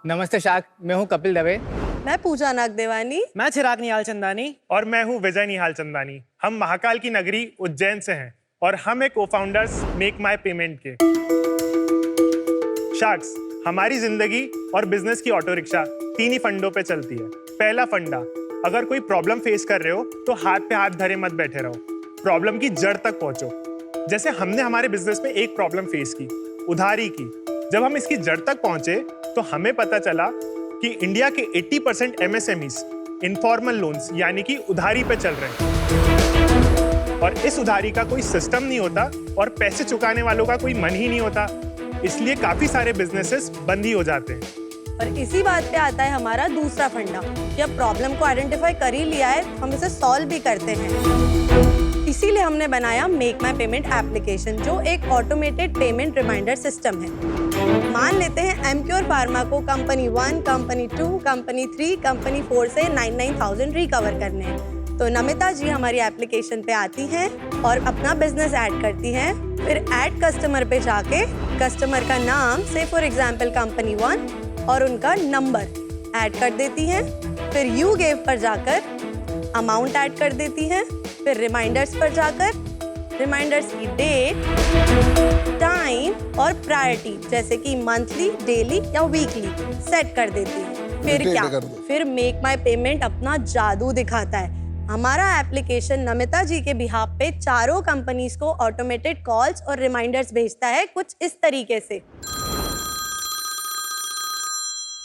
नमस्ते शाक, मैं हूँ कपिल दवे। मैं पूजा नागदेवानी। मैं चिराग निहाल चंदानी। और मैं हूँ विजय निहाल चंदानी। हम महाकाल की नगरी उज्जैन से हैं और हम एक को-फाउंडर्स मेक माई पेमेंट के। शार्क्स, हमारी जिंदगी और बिजनेस की ऑटो रिक्शा 3 ही फंडों पे चलती है। पहला फंडा, अगर कोई प्रॉब्लम फेस कर रहे हो तो हाथ पे हाथ धरे मत बैठे रहो, प्रॉब्लम की जड़ तक पहुंचो। जैसे हमने हमारे बिजनेस में एक प्रॉब्लम फेस की, उधारी की। जब हम इसकी जड़ तक पहुंचे तो हमें पता चला कि इंडिया के 80% MSMEs इनफॉर्मल लोन्स यानी कि उधारी पे चल रहे हैं और इस उधारी का कोई सिस्टम नहीं होता और पैसे चुकाने वालों का कोई मन ही नहीं होता, इसलिए काफी सारे बिजनेसेस बंद ही हो जाते हैं। और इसी बात पे आता है हमारा दूसरा फंडा। जब प्रॉब्लम को आइडेंटिफाई कर ही लिया है, हम इसे सॉल्व भी करते हैं। इसीलिए हमने बनाया मेक माई पेमेंट एप्लीकेशन, जो एक ऑटोमेटेड पेमेंट रिमाइंडर सिस्टम है। मान लेते हैं एमक्योर फार्मा को कंपनी 1, कंपनी 2, कंपनी 3, कंपनी 4 से 99,000 रिकवर करने हैं। तो नमिता जी हमारी एप्लीकेशन पे आती हैं और अपना बिजनेस ऐड करती हैं। फिर ऐड कस्टमर पे जाके कस्टमर का नाम, से फॉर एग्जांपल कंपनी 1, और उनका नंबर ऐड कर देती हैं। फिर यू गेव पर जाकर अमाउंट ऐड कर देती हैं। फिर रिमाइंडर्स पर जाकर रिमाइंडर्स की डेट, टाइम और प्रायोरिटी जैसे कि मंथली, डेली या वीकली सेट कर देती है। फिर क्या, फिर मेक माई पेमेंट अपना जादू दिखाता है। हमारा एप्लीकेशन नमिता जी के बिहाफ पे चारों कंपनीज को ऑटोमेटेड कॉल्स और रिमाइंडर्स भेजता है कुछ इस तरीके से।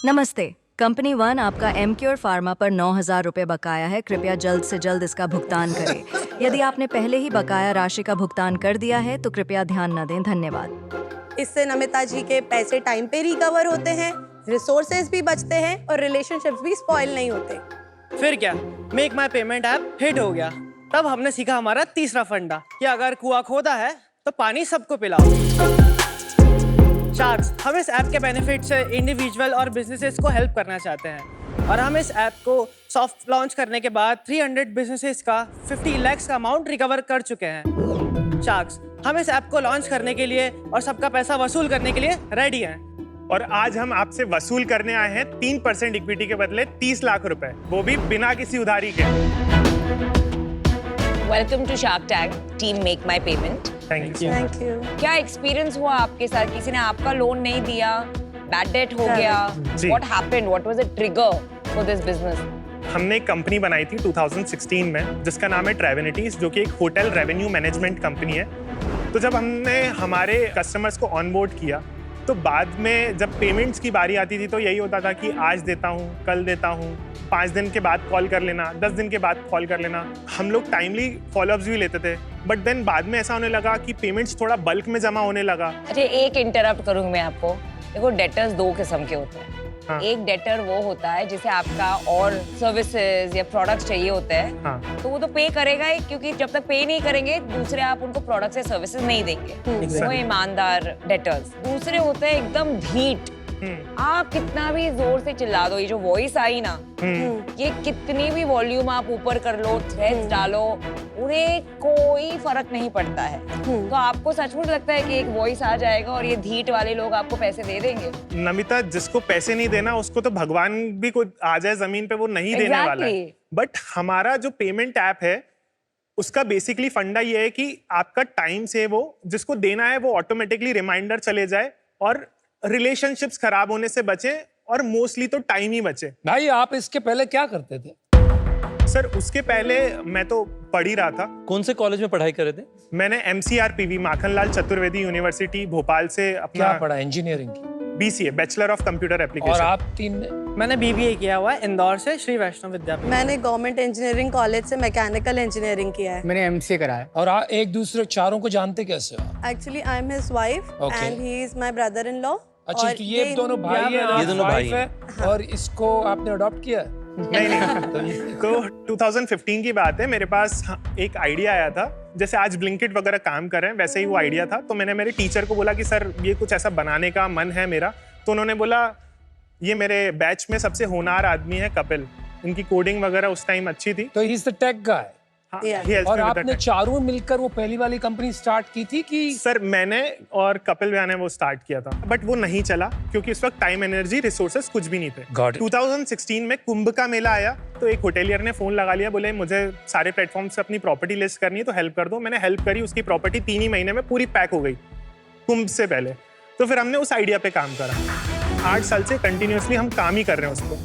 नमस्ते, कंपनी 1 आपका एमक्योर फार्मा पर 9,000 रुपये बकाया है। कृपया जल्द से जल्द इसका भुगतान करें। यदि आपने पहले ही बकाया राशि का भुगतान कर दिया है तो कृपया ध्यान न दें। धन्यवाद। इससे नमिता जी के पैसे टाइम पे रिकवर होते हैं, रिसोर्सेज भी बचते हैं और रिलेशनशिप्स भी स्पॉइल नहीं होते। फिर क्या, make my payment app hit हो गया। तब हमने सीखा हमारा तीसरा फंडा कि अगर कुआं खोदा है तो पानी सबको पिलाओ। शार्क्स, हम इस ऐप के बेनिफिट से इंडिविजुअल और बिजनेसेस को हेल्प करना चाहते हैं और हम इस ऐप को सॉफ्ट लॉन्च करने के बाद 300 बिजनेसेस का 50 लाख का अमाउंट रिकवर कर चुके हैं। शार्क्स, हम इस ऐप को लॉन्च करने के लिए और सबका पैसा वसूल करने के लिए रेडी हैं। और आज हम आपसे वसूल करने आए हैं 3% इक्विटी के बदले 30 लाख रुपए, वो भी बिना किसी उधारी के। Welcome to Shark Tank team make my payment. Thank you. Thank you. क्या एक्सपीरियंस हुआ आपके साथ? किसी ने आपका लोन नहीं दिया, बैड डेट हो गया, what happened, what was the trigger for this business? हमने एक कंपनी बनाई थी 2016 में जिसका नाम है ट्रेवेनिटीज, जो कि एक होटल रेवेन्यू मैनेजमेंट कंपनी है। तो जब हमने हमारे कस्टमर्स को ऑनबोर्ड किया तो बाद में जब पेमेंट्स की बारी आती थी तो यही होता था कि आज देता हूँ, कल देता हूँ, 5 दिन के बाद कॉल कर लेना, 10 दिन के बाद कॉल कर लेना। हम लोग टाइमली फॉलोअप्स भी लेते थे, बट देन बाद में ऐसा होने लगा कि पेमेंट्स थोड़ा बल्क में जमा होने लगा। अच्छा, एक इंटरप्ट करूंगी मैं आपको। देखो, डेटर्स 2 किस्म के होते हैं। हाँ। एक डेटर वो होता है जिसे आपका और सर्विसेज या प्रोडक्ट्स चाहिए होते हैं। हाँ। तो वो तो पे करेगा ही, क्योंकि जब तक पे नहीं करेंगे दूसरे आप उनको प्रोडक्ट्स या सर्विसेज नहीं देंगे। वो ईमानदार डेटर्स। दूसरे होते हैं एकदम ढीठ। आप कितना भी जोर से चिल्ला दो, ये जो वॉइस आई ना, ये कितनी भी वॉल्यूम आप ऊपर कर लो, थ्रेड्स डालो, उन्हें कोई फर्क नहीं पड़ता है। तो आपको सचमुच लगता है कि एक वॉइस आ जाएगा और ये ढीठ वाले लोग आपको पैसे दे देंगे? नमिता, जिसको पैसे नहीं देना उसको तो भगवान भी कोई आ जाए जमीन पे वो नहीं देने वाला है। बट हमारा जो पेमेंट ऐप है उसका बेसिकली फंडा ये है कि आपका टाइम सेव हो, जिसको देना है वो ऑटोमेटिकली रिमाइंडर चले जाए और रिलेशनशिप्स खराब होने से बचे और मोस्टली तो टाइम ही बचे। भाई, आप इसके पहले क्या करते थे? सर, उसके पहले मैं तो पढ़ ही रहा था। कौन से कॉलेज में पढ़ाई करे थे? मैंने MCRPV माखनलाल चतुर्वेदी यूनिवर्सिटी भोपाल से अपना क्या पढ़ा? इंजीनियरिंग की? BCA, bachelor of computer application. और आप 3 ने? मैंने BBA किया हुआ है इंदौर से, श्री वैष्णव विद्यापीठ। मैंने गवर्नमेंट इंजीनियरिंग कॉलेज से मैकेनिकल इंजीनियरिंग किया है। मैंने MCA करा है। और आप एक दूसरे चारों को जानते कैसे हो? Actually I am his wife and he is my brother in law. अच्छा, तो ये दोनों भाई हैं, ये दोनों भाई है। और इसको आपने अडॉप्ट किया? नहीं। तो 2015 की बात है, मेरे पास एक आइडिया आया था। जैसे आज ब्लिंकिट वगैरह काम कर रहे हैं वैसे ही वो आइडिया था। तो मैंने मेरे टीचर को बोला कि सर ये कुछ ऐसा बनाने का मन है मेरा। तो उन्होंने बोला ये मेरे बैच में सबसे होनहार आदमी है कपिल, इनकी कोडिंग वगैरह उस टाइम अच्छी थी। तो he is the take guy. Yeah. he helps और me with आपने that. चारों मिलकर वो पहली वाली कंपनी स्टार्ट की थी कि सर मैंने और कपिल भैया ने वो स्टार्ट किया था, बट वो नहीं चला क्योंकि उस वक्त टाइम, एनर्जी, रिसोर्सेज कुछ भी नहीं थे। Got it. 2016 में कुंभ का मेला आया तो एक होटेलियर ने फोन लगा लिया, बोले मुझे सारे प्लेटफॉर्म से अपनी प्रॉपर्टी लिस्ट करनी है तो हेल्प कर दो। मैंने हेल्प करी, उसकी प्रॉपर्टी 3 ही महीने में पूरी पैक हो गई कुंभ से पहले। तो फिर हमने उस आइडिया पे काम करा। 8 साल से कंटिन्यूअसली हम काम ही कर रहे हैं उस पर।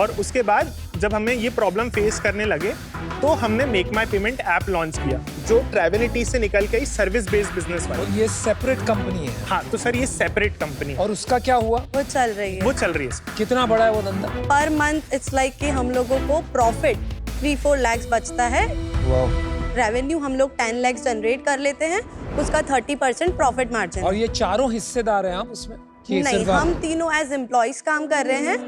और उसके बाद जब हमें ये प्रॉब्लम फेस करने लगे तो हमने make my payment app launch किया, जो ट्रैवलिटी से निकल के सर्विस बेस्ड बिजनेस वाला। ये सेपरेट कंपनी है हाँ, तो सर ये सेपरेट कंपनी है और उसका क्या हुआ? वो चल रही है। वो चल रही है। कितना बड़ा है वो धंधा? पर मंथ इट्स लाइक कि हम लोगों को प्रॉफिट 3-4 लाख बचता है। रेवेन्यू हम लोग 10 लाख जनरेट कर लेते हैं, उसका 30% प्रॉफिट मार्जिन। और ये चारों हिस्सेदार हैं आप उसमें? कि नहीं, सिर्फ आप? हम तीनों एज एम्प्लॉइज काम कर रहे हैं।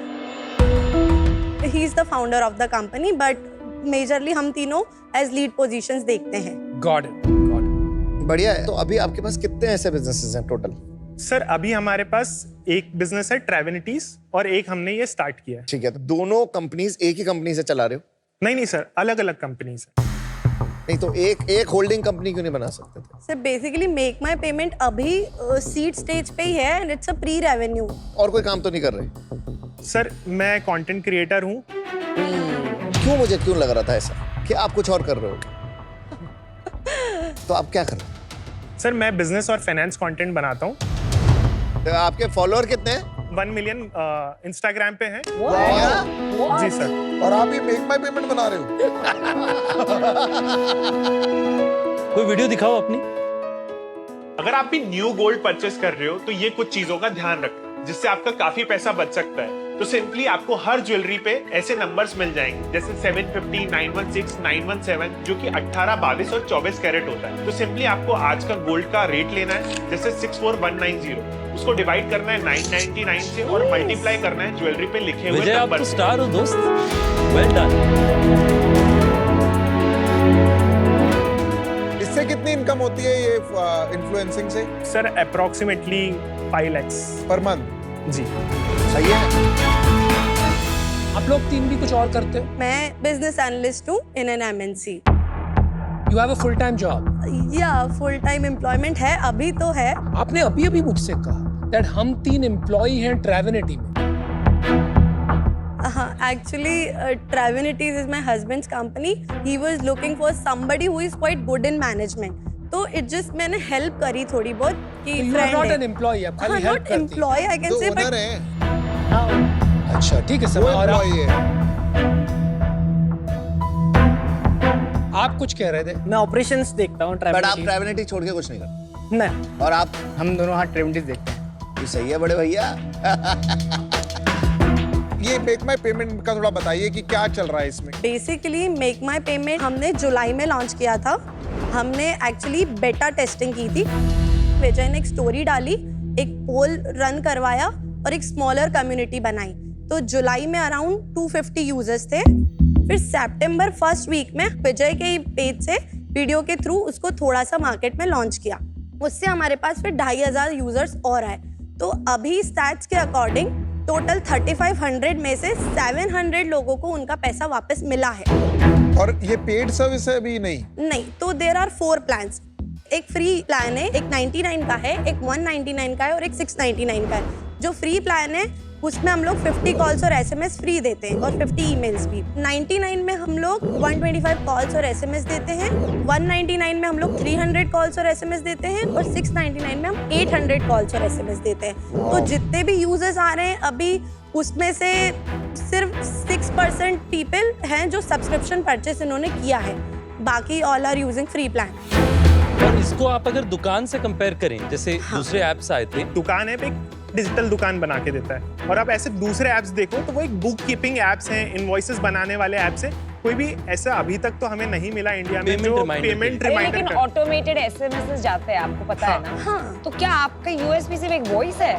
He is the founder of the company, but majorly हम तीनों एज लीड पोजीशंस देखते हैं। Got it, got it. बढ़िया है। तो अभी आपके पास कितने ऐसे बिजनेसेस हैं टोटल? सर अभी हमारे पास एक बिजनेस है ट्रैवलिटीज और एक हमने ये स्टार्ट किया है। ठीक है, तो दोनों कंपनीज एक ही कंपनी से चला रहे हो? नहीं सर, अलग अलग कंपनीज है। नहीं तो एक होल्डिंग कंपनी क्यों नहीं बना सकते थे? Sir basically make my payment अभी सीड स्टेज पे ही है and it's a pre revenue. और कोई काम तो नहीं कर रहे? सर मैं कंटेंट क्रिएटर हूँ। क्यों लग रहा था ऐसा कि आप कुछ और कर रहे हो? तो आप क्या कर रहे हो? सर मैं बिजनेस और फाइनेंस कंटेंट बनाता हूँ। तो आपके फॉलोअर कितने हैं? 1 मिलियन इंस्टाग्राम पे हैं। जी सर। और आप ही मेक माई पेमेंट बना रहे हो? कोई वीडियो दिखाओ अपनी। अगर आप भी न्यू गोल्ड परचेस कर रहे हो तो ये कुछ चीजों का ध्यान रखना, जिससे आपका काफी पैसा बच सकता है। तो सिंपली आपको हर ज्वेलरी पे ऐसे नंबर्स मिल जाएंगे, जैसे 750, 916, 917, जो कि 18, 22 और 24 कैरेट होता है। तो सिंपली आपको आज का गोल्ड का रेट लेना है, जैसे 64190, उसको डिवाइड करना है 999 से और मल्टीप्लाई करना है ज्वेलरी पे लिखे हुए विजय, आप नंबर तो से। स्टार हो दोस्त, वेल डन। इससे कितनी इनकम होती है ये इन्फ्लुएंसिंग से sir approximately 5 lakhs per month? जी। सही है। आप लोग तीन भी कुछ और करते हो? मैं बिजनेस एनालिस्ट हूँ in an MNC. You have a full time job? या फुल टाइम एम्प्लॉयमेंट है, अभी तो है। आपने अभी मुझसे कहा दैट हम 3 एम्प्लॉई हैं ट्रैवलिटी में। Actually, Travinities is my husband's company. He was looking for somebody who is quite good in management. तो it just मैंने help करी थोड़ी बहुत कि You are friend not है। an employee, आप खाली हाँ, help not करती हैं। employee I can तो say, ओनर but है, अच्छा ठीक है सर। वो और एम्प्लॉई है। आप कुछ कह रहे थे? मैं ऑपरेशंस देखता हूँ बट आप ट्रैवलिटी। ट्रैवलिटी छोड़ के कुछ नहीं करते? नहीं, और आप? हम दोनों हाथ ट्रेवलिटीज देखते हैं। ये सही है बड़े भैया। ये मेक माई पेमेंट का थोड़ा बताइए कि क्या चल रहा है इसमें? बेसिकली मेक माई पेमेंट हमने जुलाई में लॉन्च किया था। हमने एक्चुअली बेटा टेस्टिंग की थी। विजय ने एक स्टोरी डाली, एक पोल रन करवाया और एक स्मॉलर कम्युनिटी बनाई। तो जुलाई में अराउंड 250 यूजर्स थे। फिर सितंबर फर्स्ट वीक में विजय के पेज से वीडियो के थ्रू उसको थोड़ा सा मार्केट में लॉन्च किया। उससे हमारे पास फिर 2500 यूजर्स और आए। तो अभी स्टैट्स के अकॉर्डिंग टोटल 3500 में से 700 लोगों को उनका पैसा वापस मिला है। और ये पेड सर्विस है अभी? नहीं, तो देयर आर 4 प्लान्स। एक फ्री प्लान है, एक 99 का है, एक 199 का है और एक 699 का है। जो फ्री प्लान है उसमें हम लोग 50 कॉल्स और एसएमएस फ्री देते हैं और 50 ईमेल्स भी। 99 में हम लोग 125 कॉल्स और एसएमएस देते हैं। 199 में हम लोग 300 कॉल्स और एसएमएस देते हैं और 699 में हम 800 कॉल्स और एसएमएस देते हैं। तो जितने भी यूजर्स आ रहे हैं अभी उसमें से सिर्फ 6% पीपल हैं जो सब्सक्रिप्शन परचेस इन्होंने किया है, बाकी all are using free plan. और इसको आप अगर दुकान से कंपेयर करें, जैसे दूसरे ऐप्स आए थे, दुकान है, एक डिजिटल दुकान बना के देता है। और आप ऐसे दूसरे ऐप्स देखो तो वो एक बुक कीपिंग ऐप्स हैं, इनवॉइसेस बनाने वाले ऐप्स हैं। कोई भी ऐसा अभी तक तो हमें नहीं मिला इंडिया में Payment जो reminder पेमेंट अरे रिमाइंडर लेकिन ऑटोमेटेड एसएमएस जाते हैं, आपको पता है ना? हाँ। तो क्या आपका यूएसबी सिर्फ एक वॉइस है?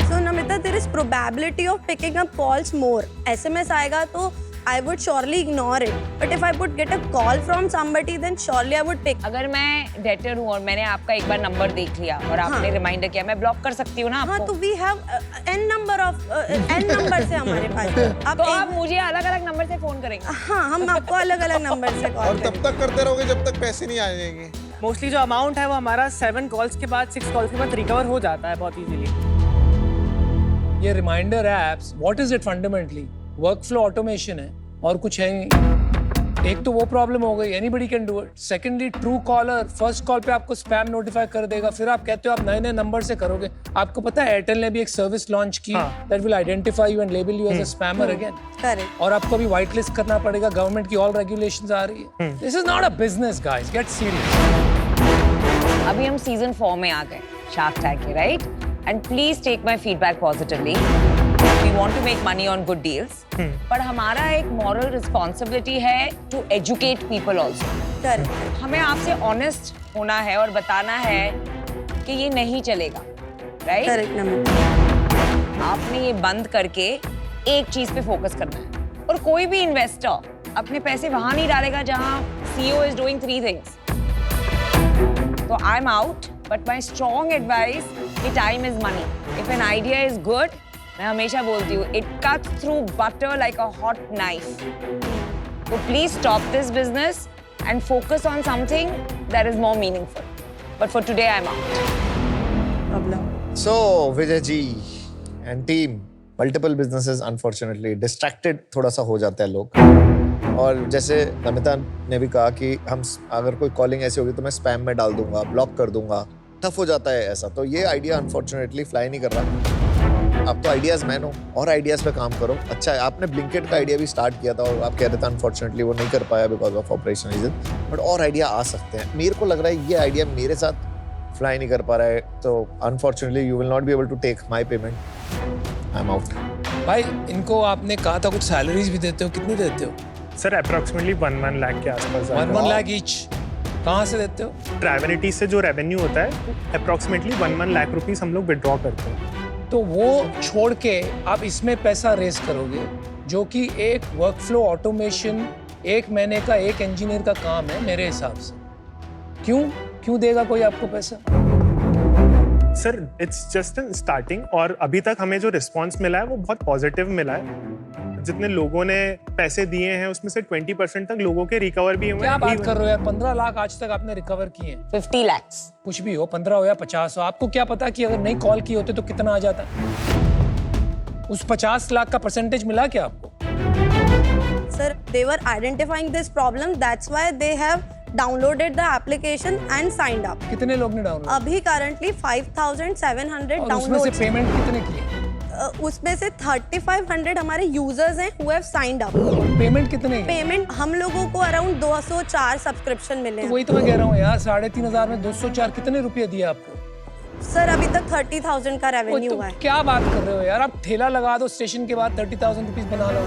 So Namita, there is probability of picking up calls more. SMS आएगा तो I would surely ignore it. But if I would get a call from somebody, then surely I would pick. अगर मैं debtor हूँ और मैंने आपका एक बार number देख लिया और आपने रिमाइंडर किया, मैं ब्लॉक कर सकती हूँ ना हाँ, आपको? तो we have n number of n number से हमारे पास। तो आप मुझे अलग-अलग नंबर से फोन करेंगे? हाँ, हम आपको अलग-अलग नंबर से कॉल और तब तक करते रहोगे जब तक पैसे नहीं आ जाएंगे। मोस्टली जो अमाउंट है वो हमारा 7 कॉल्स के बाद 6 कॉल्स के बाद रिकवर हो जाता है बहुत इजीली। ये reminder apps what is it fundamentally? Workflow automation है और कुछ है नहीं। एक तो वो प्रॉब्लम हो गई, anybody can do it. Secondly true collar first call पे आपको स्पैम नोटिफाई कर देगा, फिर आप कहते हो आप नए नए नंबर से करोगे। आपको पता है एयरटेल ने भी एक सर्विस लॉन्च की that will identify you and label you as a spammer again. Correct. और आपको अभी व्हाइट लिस्ट करना पड़ेगा, गवर्नमेंट की ऑल रेगुलेशंस आ रही है। This is not a business guys, get serious. अभी हम सीजन 4 में आ गए शार्क टैंक के, right? And please take my feedback positively. We want to make money on good deals, पर हमारा एक मॉरल रिस्पांसिबिलिटी है to educate people also. Correct. हमें आपसे ऑनेस्ट होना है और बताना है कि ये नहीं चलेगा, राइट? Correct number. आपने ये बंद करके एक चीज पे फोकस करना है, और कोई भी इन्वेस्टर अपने पैसे वहां नहीं डालेगा जहां CEO is doing 3 things. So I'm out, but my strong advice कि time is money. If an idea is good, मैं हमेशा बोलती हूँ, it cuts through butter like a hot knife. So please stop this business and focus on something that is more meaningful. But for today, I'm out. Problem. So Vijay ji and team, multiple businesses unfortunately distracted थोड़ा सा हो जाते हैं लोग। और जैसे नमिता ने भी कहा कि हम अगर कोई कॉलिंग ऐसी होगी तो मैं स्पैम में डाल दूंगा, ब्लॉक कर दूंगा, टफ हो जाता है ऐसा। तो ये आइडिया अनफॉर्चुनेटली फ्लाई नहीं कर रहा। आप तो आइडियाज मैन हो और आइडियाज पे काम करो। अच्छा है आपने ब्लिंकिट का आइडिया भी स्टार्ट किया था और आप कह रहे थे अनफॉर्चुनेटली वो नहीं कर पाया because of operation reason, but और आइडिया आ सकते हैं। मेरे को लग रहा है ये आइडिया मेरे साथ फ्लाई नहीं कर पा रहा है, तो unfortunately you will not be able to take my payment. I am out. भाई इनको आपने कहा था कुछ सैलरीज भी देते हो, कितनी देते हो? सर अप्रोक्सीमेटली 1 लाख के आसपास। 1 लाख ईच। कहाँ से देते हो? ट्रैवलिटी से जो रेवेन्यू होता है अप्रोक्सीमेटली 1 लाख रुपीस हम लोग विड्रॉ करते हैं। तो वो छोड़ के आप इसमें पैसा रेस करोगे, जो कि एक वर्कफ्लो ऑटोमेशन 1 महीने का एक इंजीनियर का काम है मेरे हिसाब से। क्यों देगा कोई आपको पैसा? Sir it's just in starting, और अभी तक हमें जो रिस्पॉन्स मिला है वो बहुत पॉजिटिव मिला है। जितने लोगों ने पैसे दिए हैं उसमें से 20% तक लोगों के रिकवर भी हुए। क्या बात कर रहे हो यार? 15 लाख आज तक आपने रिकवर किए हैं। 50 lakhs. कुछ भी हो, 15 हो या 50 हो, आपको क्या पता कि अगर नहीं कॉल किए होते तो कितना आ जाता? उस 50 लाख का परसेंटेज मिला क्या आपको? Sir, they were identifying this problem. That's why they have downloaded the application and signed up. कितने लोग ने डाउनलोड? अभी currently 5,700 और उसमें से downloads। पेमेंट कितने किए? उसमें से 3,500 हमारे यूजर्स हैं who have signed up। Payment कितने? पेमेंट हम लोगों को अराउंड 204 सब्सक्रिप्शन मिले तो हैं। वही तो मैं कह रहा हूँ यार, 3,500 में 204 कितने रुपए दिए आपको? सर अभी तक 30,000 का रेवेन्यू तो हुआ है। क्या बात कर रहे हो यार? आप ठेला लगा दो स्टेशन के बाद 30,000 रुपीस बना लो।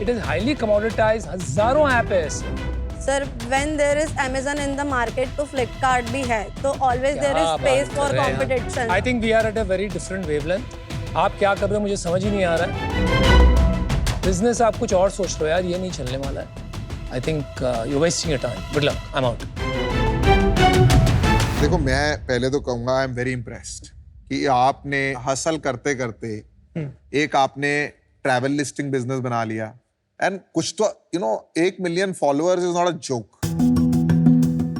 इट इज हाईली कमोडिटाइज्ड, हजारों ऐप है ऐसे। Sir when there is Amazon in the market तो Flipkart भी है, तो always there is space for competition। I think we are at a very different wavelength। आप क्या कर रहे हो मुझे समझ ही नहीं आ रहा है। बिजनेस आप कुछ और सोच रहे हो यार, ये नहीं चलने वाला है। I think you're wasting your time। Good luck, I'm out। देखो मैं पहले तो कहूंगा आई एम वेरी इम्प्रेस्ड कि आपने हसल करते करते एक आपने ट्रैवल लिस्टिंग बिजनेस बना लिया, एंड कुछ तो 1 million followers is not a joke.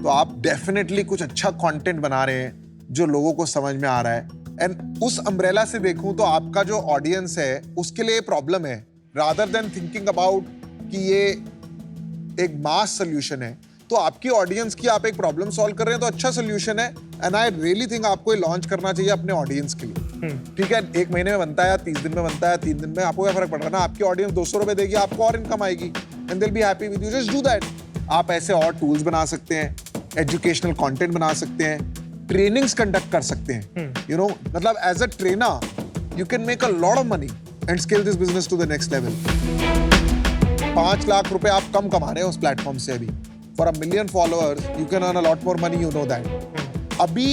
तो आप डेफिनेटली कुछ अच्छा कंटेंट बना रहे हैं जो लोगों को समझ में आ रहा है, एंड उस अम्ब्रेला से देखूं तो आपका जो ऑडियंस है उसके लिए प्रॉब्लम है, रादर देन थिंकिंग अबाउट कि ये एक मास सोल्यूशन है। तो आपकी ऑडियंस की आप एक प्रॉब्लम सॉल्व कर रहे हैं तो अच्छा सोल्यूशन है, एंड आई रियली थिंक आपको ये लॉन्च करना चाहिए अपने ऑडियंस के लिए। ठीक है, 1 महीने में बनता है, 30 दिन में बनता है, 3 दिन में, आपको क्या फर्क पड़ रहा है ना? आपकी ऑडियंस 200 रुपए देगी, आपको और इनकम आएगी, and they will be happy with you. Just do that. आप ऐसे और टूल्स बना सकते हैं, एजुकेशनल कंटेंट बना सकते हैं, ट्रेनिंग्स कंडक्ट कर सकते हैं। मतलब as a trainer you can make a lot of money and scale this business to the next level. 5 lakh रुपए आप कम कमा रहे हैं उस प्लेटफॉर्म से अभी। For 1 million followers, you can earn a lot more money, you know that। अभी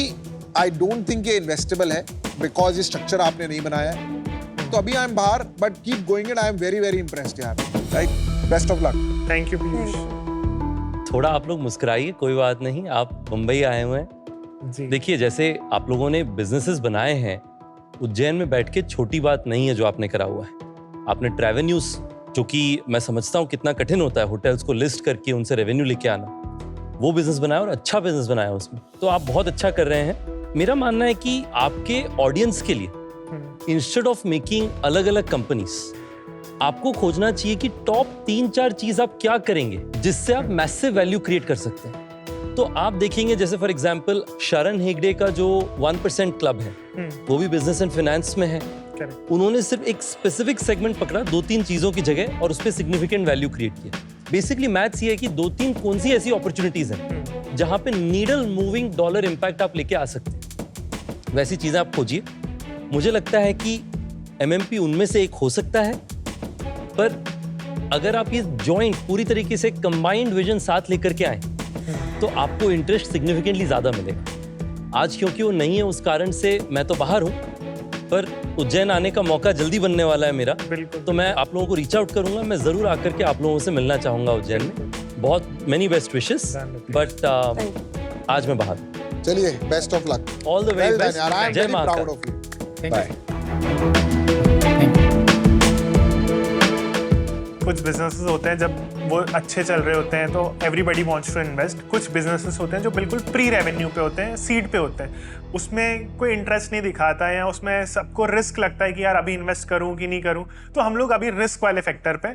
I don't think ये investable है because ये structure आपने नहीं बनाया है। तो अभी आई एम बाहर, but keep going it, I am very very impressed यार, like best of luck. Thank you Piyush थोड़ा आप लोग मुस्कुराइए, कोई बात नहीं, आप मुंबई आए हुए हैं। जी। देखिए, जैसे आप लोगों ने बिजनेसेस बनाए हैं, उज्जैन में बैठ के छोटी बात नहीं है जो आपने करा हुआ है। आपने रेवेन्यूज, जो कि मैं समझता हूँ कितना कठिन होता है होटल्स को लिस्ट करके उनसे रेवेन्यू लेके आना, वो बिजनेस बनाया और अच्छा बिजनेस बनाया उसमें, तो आप बहुत अच्छा कर रहे हैं। मेरा मानना है कि आपके ऑडियंस के लिए इंस्टेड ऑफ मेकिंग अलग अलग कंपनीज, आपको खोजना चाहिए कि टॉप 3-4 चीज आप क्या करेंगे जिससे आप मैसिव वैल्यू क्रिएट कर सकते हैं। तो आप देखेंगे जैसे फॉर एग्जांपल शरण हेगड़े का जो 1% क्लब है, वो भी बिजनेस एंड फाइनेंस में है। उन्होंने सिर्फ एक स्पेसिफिक सेगमेंट पकड़ा 2-3 चीजों की जगह और उस पर सिग्निफिकेंट वैल्यू क्रिएट किया। बेसिकली मैथ्स ये है कि 2-3 कौन सी ऐसी अपॉर्चुनिटीज हैं जहां पे नीडल मूविंग डॉलर इंपैक्ट आप लेके आ सकते हैं, वैसी चीजें आप खोजिए। मुझे लगता है कि MMP उनमें से एक हो सकता है, पर अगर आप ये जॉइंट पूरी तरीके से कंबाइंड विजन साथ लेकर के आए तो आपको इंटरेस्ट सिग्निफिकेंटली ज्यादा मिलेगा। आज क्योंकि वो नहीं है उस कारण से मैं तो बाहर हूं, पर उज्जैन आने का मौका जल्दी बनने वाला है मेरा, तो मैं आप लोगों को रीच आउट करूंगा। मैं जरूर आकर के आप लोगों से मिलना चाहूंगा उज्जैन में। बहुत मेनी बेस्ट विशेस, बट आज मैं बाहर हूं। चलिए, best of luck, all the very best, जय मां प्राउड ऑफ यू, बाय। कुछ बिजनेसेस होते हैं जब वो अच्छे चल रहे होते हैं तो एवरीबॉडी वांट्स टू इन्वेस्ट। कुछ बिजनेसेस होते हैं जो बिल्कुल प्री रेवेन्यू पे होते हैं, सीड पे होते हैं, उसमें कोई इंटरेस्ट नहीं दिखाता है या उसमें सबको रिस्क लगता है कि यार अभी इन्वेस्ट करूं कि नहीं करूं। तो हम लोग अभी रिस्क वाले फैक्टर पे,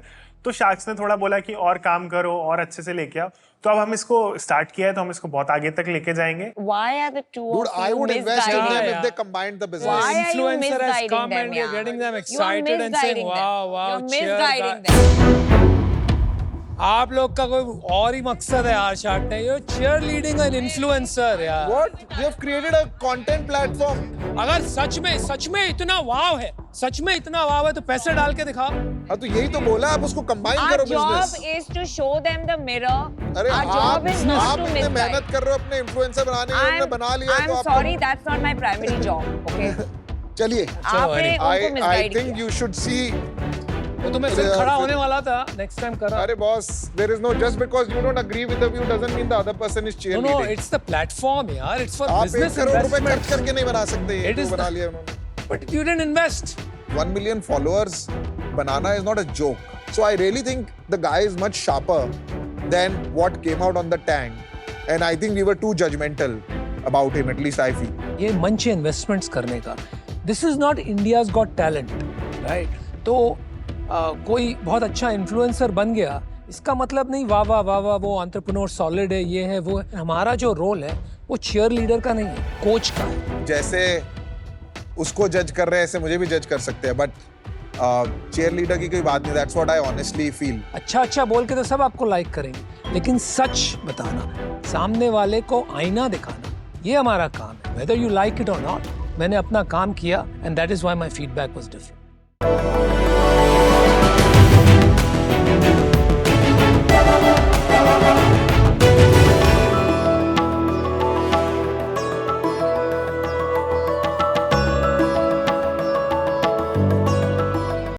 तो शार्क्स ने थोड़ा बोला कि और काम करो और अच्छे से लेके आओ, तो अब हम इसको स्टार्ट किया है, तो हम इसको बहुत आगे तक लेके जाएंगे। Why are the two Dude, of you I would invest in them misguiding? if they combined the business. Why are you Influencer has misguiding come them, and you're yeah? getting them You are excited and saying, misguiding them. wow, wow, You're cheer, misguiding guys. them. आप लोग का कोई और ही मकसद है यार Shark Tank. You cheerleading an influencer यार। What? You have created a content platform. अगर सच में इतना वाव है, सच में इतना वाव है तो पैसे डाल के दिखाओ। हाँ, तो यही तो बोला, आप उसको कंबाइन Our करो job business. is to show them the mirror. अरे Our job is not आप to इतने misguide. मेहनत कर रहे हो अपने इन्फ्लुएंसर बनाने में, उन्होंने बना लिया तो I'm आप sorry, that's not my primary job. Okay. चलिए, आपने उनको I misguide think किया. you should see. वो तो मैं सिर्फ खड़ा होने वाला था, नेक्स्ट टाइम करा। अरे boss, there is no, just because you don't agree with the view doesn't mean the other person is No, cheerleading. it's the platform यार, it's for आप 1 business करोड़ रुपए खर्च investment. करके नहीं बना सकते, ये It तो is बना the- लिया उन्होंने। But you didn't invest. 1 million followers banana is not a joke. So I really think the guy is much sharper than what came out on the tank. And I think we were too judgmental about him, at least I feel. ये मंच है investments करने का। This is not India's got talent, right? तो कोई बहुत अच्छा influencer बन गया, इसका मतलब नहीं वाह वाह वाह वाह वो एंटरप्रेन्योर सॉलिड है, ये है वो है। हमारा जो रोल है वो चीयर लीडर का नहीं है, कोच का है। जैसे उसको जज कर रहे हैं, ऐसे मुझे भी जज कर सकते हैं, बट चेयर लीडर की कोई बात नहीं। That's what I honestly feel. अच्छा बोल के तो सब आपको लाइक करेंगे, लेकिन सच बताना, सामने वाले को आईना दिखाना, ये हमारा काम है, वेदर यू लाइक इट और नॉट। मैंने अपना काम किया and that is why my feedback was different.